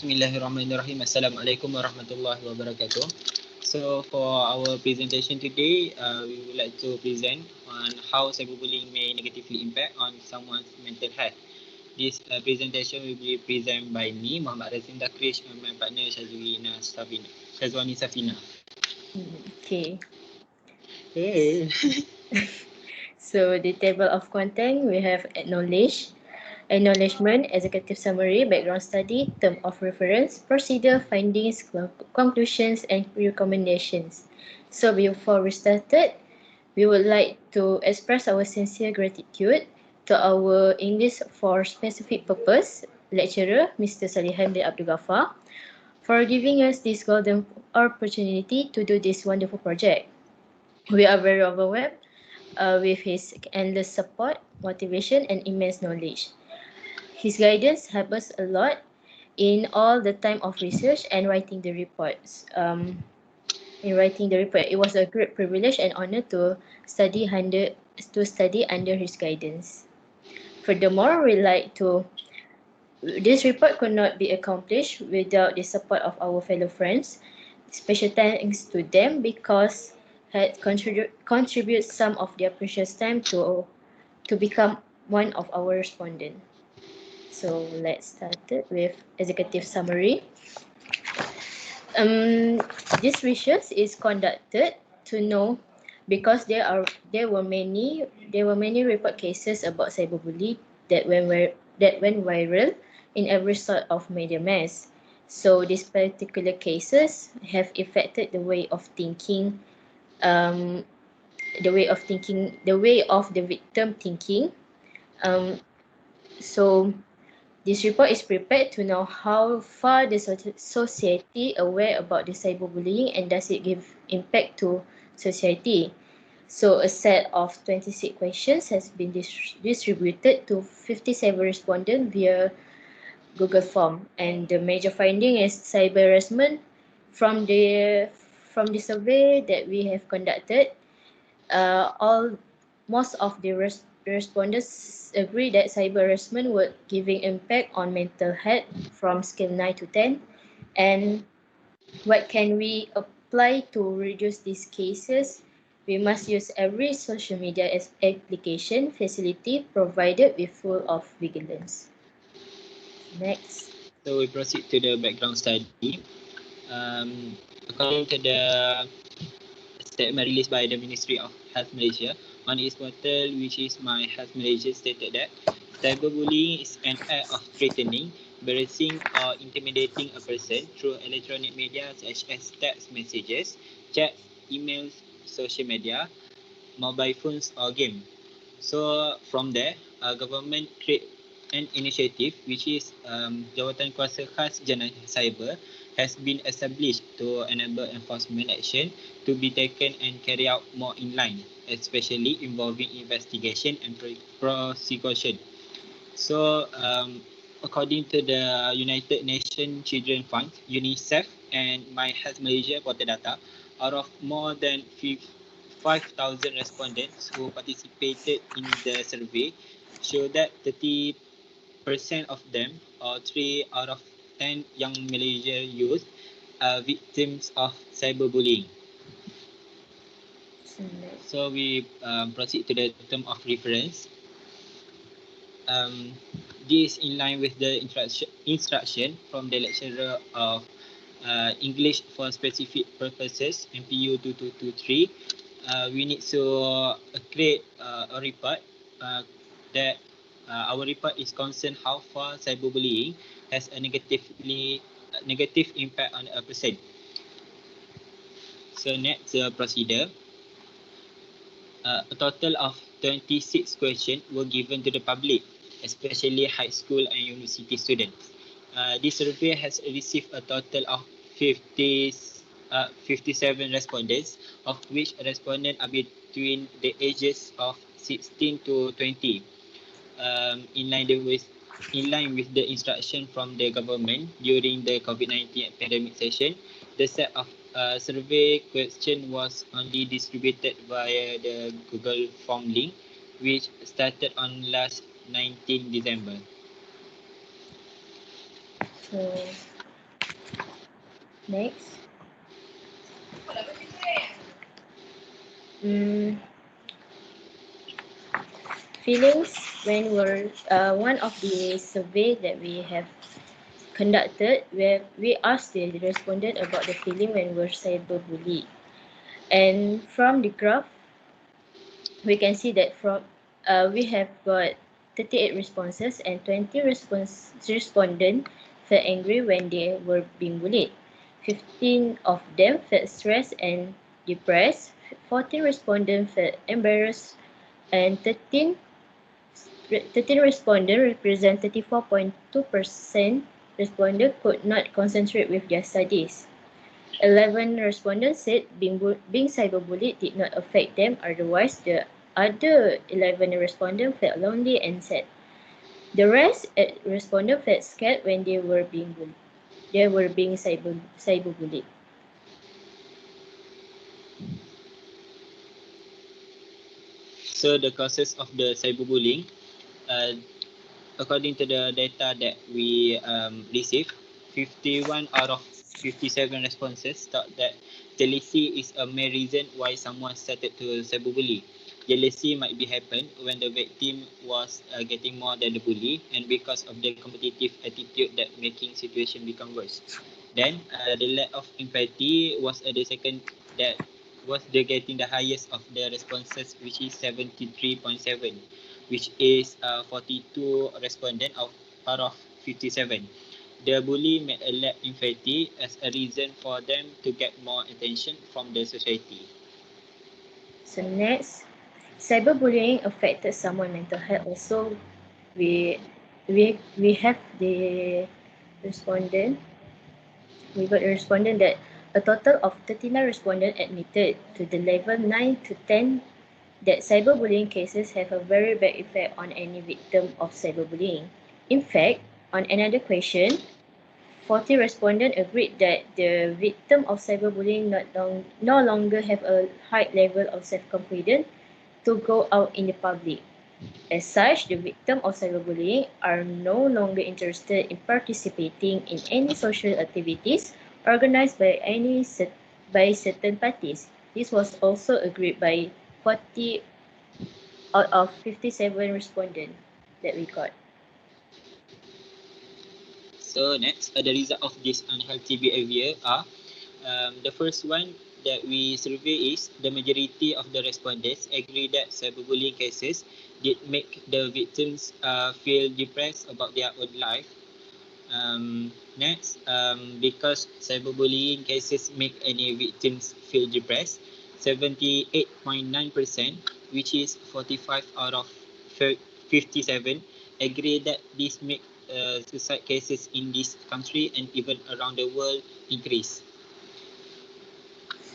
Bismillahirrahmanirrahim. Assalamualaikum warahmatullahi wabarakatuh. So for our presentation today, we would like to present on how cyberbullying may negatively impact on someone's mental health. This presentation will be presented by me, Muhammad Razien, Taqrish, and my partner Shazwani Safina. Okay. Hey. So the table of content, we have acknowledgement, executive summary, background study, term of reference, procedure, findings, conclusions, and recommendations. So before we started, we would like to express our sincere gratitude to our English for specific purpose lecturer, Mr. Salihan bin Abdul Ghaffar, for giving us this golden opportunity to do this wonderful project. We are very overwhelmed with his endless support, motivation, and immense knowledge. His guidance helped us a lot in all the time of research and writing the reports. It was a great privilege and honor to study under his guidance. Furthermore, we like to. This report could not be accomplished without the support of our fellow friends. Special thanks to them because had contribute some of their precious time to become one of our respondents. So let's start it with executive summary. This research is conducted to know because there were many report cases about cyberbullying that went viral in every sort of media mass. So these particular cases have affected the way of thinking, um, the way of the victim thinking. Um, so this report is prepared to know how far the society aware about the cyberbullying and does it give impact to society. So a set of 26 questions has been distributed to 57 respondents via Google Form, and the major finding is cyber harassment from the survey that we have conducted. All most of the respondents agree that cyber harassment would giving impact on mental health from scale 9 to 10, and what can we apply to reduce these cases? We must use every social media as application facility provided with full of vigilance. Next. So we proceed to the background study. According to the statement released by the Ministry of Health Malaysia on its portal, which is My Health Malaysia, stated that cyberbullying is an act of threatening, embarrassing, or intimidating a person through electronic media such as text messages, chat, emails, social media, mobile phones, or game. So from there, government create an initiative which is Jawatan Kuasa Khas Jenayah Cyber has been established to enable enforcement action to be taken and carry out more in line, especially involving investigation and prosecution. So according to the United Nations Children Fund, UNICEF, and My Health Malaysia portal data, out of more than 5,000 respondents who participated in the survey, show that 30% of them, or 3 out of 10 young Malaysian youth, are victims of cyberbullying. So we proceed to the term of reference. This in line with the instruction from the lecturer of English for specific purposes, MPU 2223. We need to create a report that our report is concerned how far cyberbullying has a negative impact on a person. So next procedure. A total of 26 questions were given to the public, especially high school and university students. This survey has received a total of 57 respondents, of which respondents are between the ages of 16 to 20. In line with the instruction from the government during the COVID-19 pandemic session, the set of survey question was only distributed via the Google Form link, which started on last 19 December. So Next. Mm, feelings when we're one of the survey that we have conducted where we asked the respondent about the feeling when we're cyberbullied. And from the graph, we can see that from we have got 38 responses and 20 respondents felt angry when they were being bullied. 15 of them felt stressed and depressed. 14 respondents felt embarrassed, and 13 respondents represent 34.2% respondents could not concentrate with their studies. 11 respondents said being cyberbullied did not affect them, otherwise the other 11 respondents felt lonely and sad. The rest respondents felt scared when they were being bullied. They were being cyberbullied. So the causes of the cyberbullying, uh, according to the data that we received, 51 out of 57 responses thought that jealousy is a main reason why someone started to cyberbully. Jealousy might be happen when the victim was getting more than the bully, and because of the competitive attitude that making situation become worse. Then the lack of empathy was the second that was the getting the highest of the responses, which is 73.7, which is 42 respondent out of 57. The bully may lack empathy as a reason for them to get more attention from the society. So next, cyberbullying affected someone's mental health. Also, we we have the respondent. We got a respondent that a total of 39 respondents admitted to the level 9 to 10 that cyberbullying cases have a very bad effect on any victim of cyberbullying. In fact, on another question, 40 respondents agreed that the victim of cyberbullying no longer have a high level of self-confidence to go out in the public. As such, the victim of cyberbullying are no longer interested in participating in any social activities organized by certain parties. This was also agreed by 40 out of 57 respondents that we got. So next, the result of this unhealthy behavior are the first one that we survey is the majority of the respondents agree that cyberbullying cases did make the victims feel depressed about their own life. Next, because cyberbullying cases make any victims feel depressed, 78.9%, which is 45 out of 57, agree that this make suicide cases in this country and even around the world increase.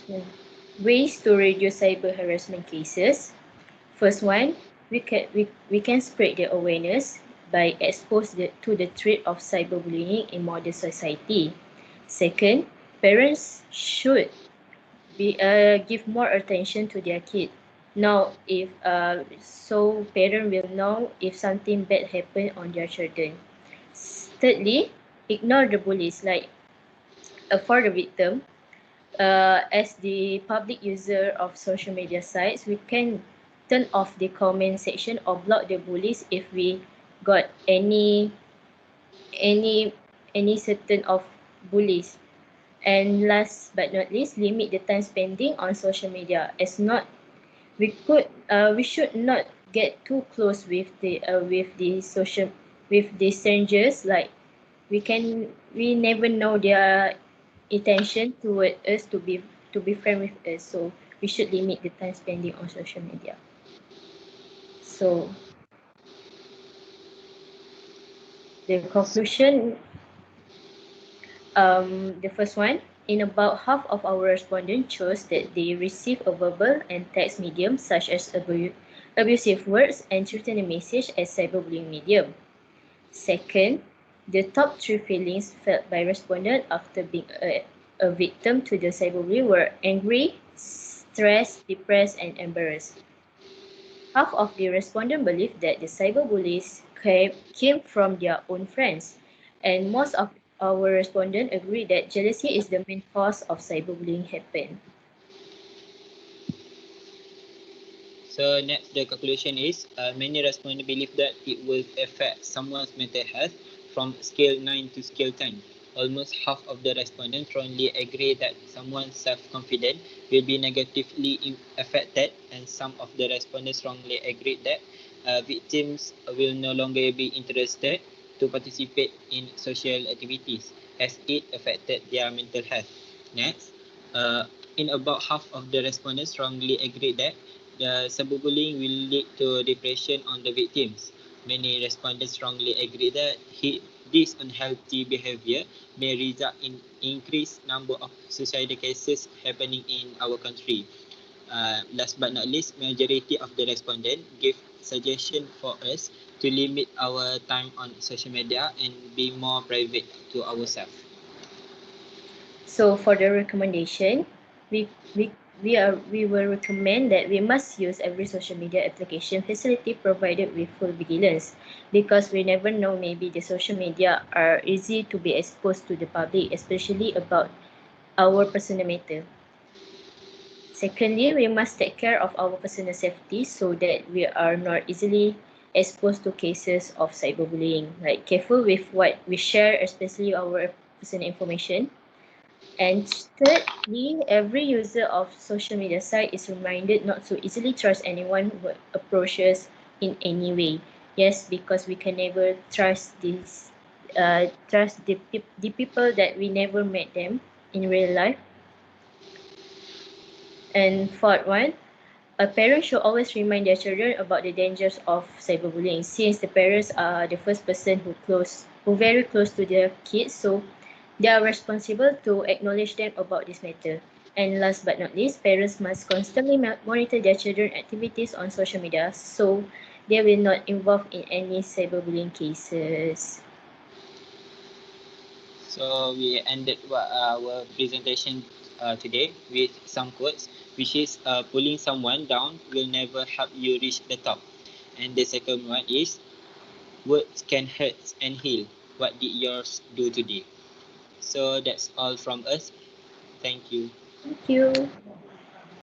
So, ways to reduce cyber harassment cases. First one, we can spread the awareness by to the threat of cyberbullying in modern society. Second, parents should give more attention to their kid. Now, if so, parent will know if something bad happened on their children. Thirdly, ignore the bullies. Like for the victim, as the public user of social media sites, we can turn off the comment section or block the bullies if we got any any certain of bullies. And last but not least, limit the time spending on social media. As not, we should not get too close with the social with the strangers. Like we never know their intention toward us to be friend with us. So we should limit the time spending on social media. So the conclusion, the first one, in about half of our respondents chose that they receive a verbal and text medium such as abusive words and threatening message as cyberbullying medium. Second, the top three feelings felt by respondents after being a victim to the cyberbullying were angry, stressed, depressed, and embarrassed. Half of the respondents believed that the cyberbullies came from their own friends, and our respondent agreed that jealousy is the main cause of cyberbullying happen. So next, the conclusion is many respondents believe that it will affect someone's mental health from scale 9 to scale 10. Almost half of the respondents strongly agree that someone's self-confidence will be negatively affected, and some of the respondents strongly agree that victims will no longer be interested to participate in social activities as it affected their mental health. Next, uh, in about half of the respondents strongly agree that the cyberbullying will lead to depression on the victims. Many respondents strongly agree that this unhealthy behavior may result in increased number of suicidal cases happening in our country. Last but not least, majority of the respondents give suggestion for us to limit our time on social media and be more private to ourselves. So for the recommendation, we we we will recommend that we must use every social media application facility provided with full vigilance, because we never know, maybe the social media are easy to be exposed to the public, especially about our personal matter. Secondly, we must take care of our personal safety so that we are not easily exposed to cases of cyberbullying. Like, careful with what we share, especially our personal information. And thirdly, every user of social media site is reminded not to easily trust anyone who approaches in any way. Yes, because we can never trust the people that we never met them in real life. And fourth one, a parent should always remind their children about the dangers of cyberbullying, since the parents are the first person who very close to their kids, so they are responsible to acknowledge them about this matter. And last but not least, parents must constantly monitor their children's activities on social media so they will not involve in any cyberbullying cases. So we ended our presentation today with some quotes, which is pulling someone down will never help you reach the top. And the second one is words can hurt and heal. What did yours do today? So that's all from us. Thank you. Thank you.